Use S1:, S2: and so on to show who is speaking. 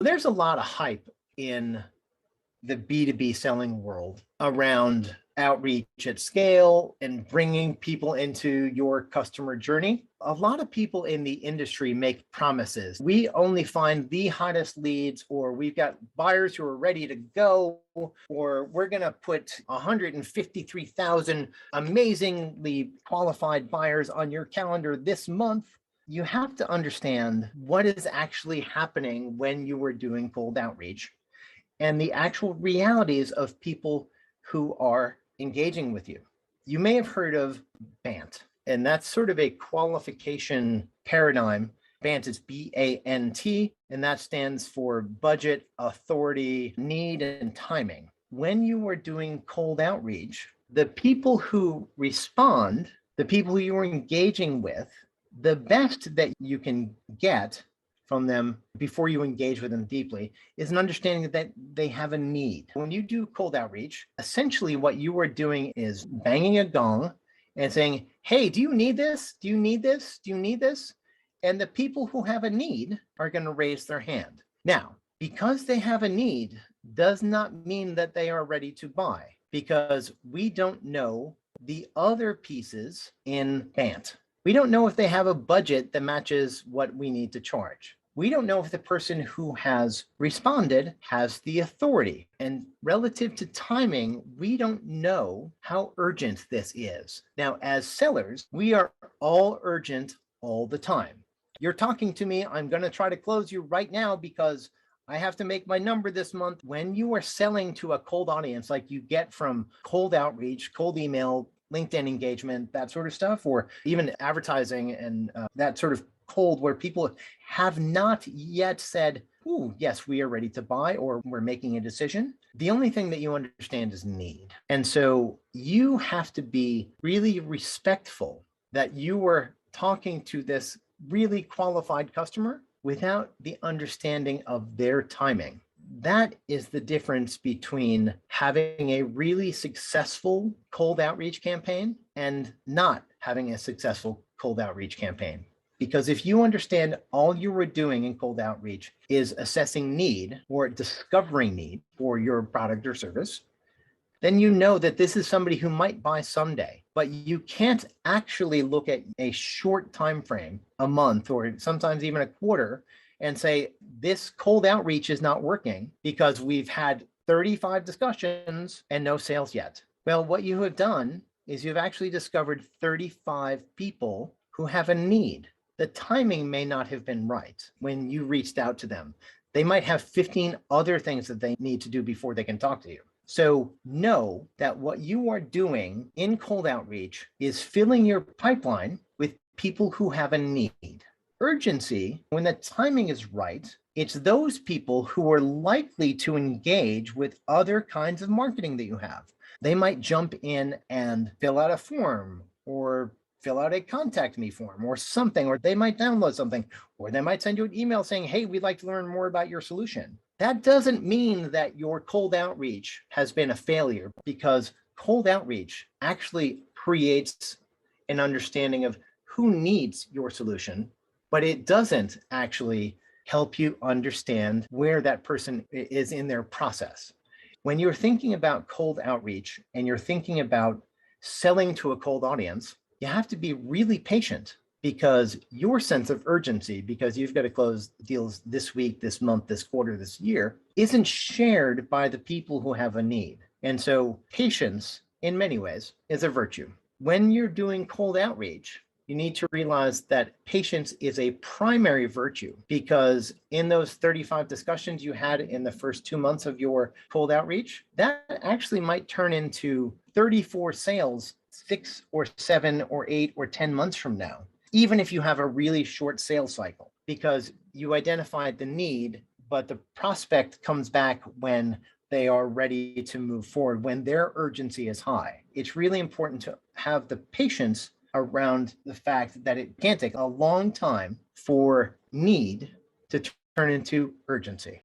S1: There's a lot of hype in the B2B selling world around outreach at scale and bringing people into your customer journey. A lot of people in the industry make promises. We only find the hottest leads, or we've got buyers who are ready to go, or we're going to put 153,000 amazingly qualified buyers on your calendar this month. You have to understand what is actually happening when you are doing cold outreach and the actual realities of people who are engaging with you. You may have heard of BANT, and that's sort of a qualification paradigm. BANT is BANT, and that stands for budget, authority, need, and timing. When you are doing cold outreach, the people who respond, the people who you are engaging with, the best that you can get from them before you engage with them deeply is an understanding that they have a need. When you do cold outreach, essentially what you are doing is banging a gong and saying, hey, do you need this? Do you need this? Do you need this? And the people who have a need are going to raise their hand. Now, because they have a need does not mean that they are ready to buy, because we don't know the other pieces in BANT. We don't know if they have a budget that matches what we need to charge. We don't know if the person who has responded has the authority. And relative to timing, we don't know how urgent this is. Now, as sellers, we are all urgent all the time. You're talking to me, I'm going to try to close you right now because I have to make my number this month. When you are selling to a cold audience, like you get from cold outreach, cold email, LinkedIn engagement, that sort of stuff, or even advertising and that sort of cold where people have not yet said, "Ooh, yes, we are ready to buy," or we're making a decision. The only thing that you understand is need. And so you have to be really respectful that you are talking to this really qualified customer without the understanding of their timing. That is the difference between having a really successful cold outreach campaign and not having a successful cold outreach campaign. Because if you understand all you were doing in cold outreach is assessing need or discovering need for your product or service, then you know that this is somebody who might buy someday. But you can't actually look at a short time frame, a month, or sometimes even a quarter, and say, this cold outreach is not working because we've had 35 discussions and no sales yet. Well, what you have done is you've actually discovered 35 people who have a need. The timing may not have been right when you reached out to them. They might have 15 other things that they need to do before they can talk to you. So know that what you are doing in cold outreach is filling your pipeline with people who have a need. Urgency, when the timing is right, it's those people who are likely to engage with other kinds of marketing that you have. They might jump in and fill out a form or fill out a contact me form or something, or they might download something, or they might send you an email saying, hey, we'd like to learn more about your solution. That doesn't mean that your cold outreach has been a failure, because cold outreach actually creates an understanding of who needs your solution, but it doesn't actually help you understand where that person is in their process. When you're thinking about cold outreach and you're thinking about selling to a cold audience, you have to be really patient, because your sense of urgency, because you've got to close deals this week, this month, this quarter, this year, isn't shared by the people who have a need. And so patience, in many ways, is a virtue. When you're doing cold outreach, you need to realize that patience is a primary virtue, because in those 35 discussions you had in the first 2 months of your cold outreach, that actually might turn into 34 sales 6 or 7 or 8 or 10 months from now, even if you have a really short sales cycle, because you identified the need, but the prospect comes back when they are ready to move forward, when their urgency is high. It's really important to have the patience around the fact that it can take a long time for need to turn into urgency.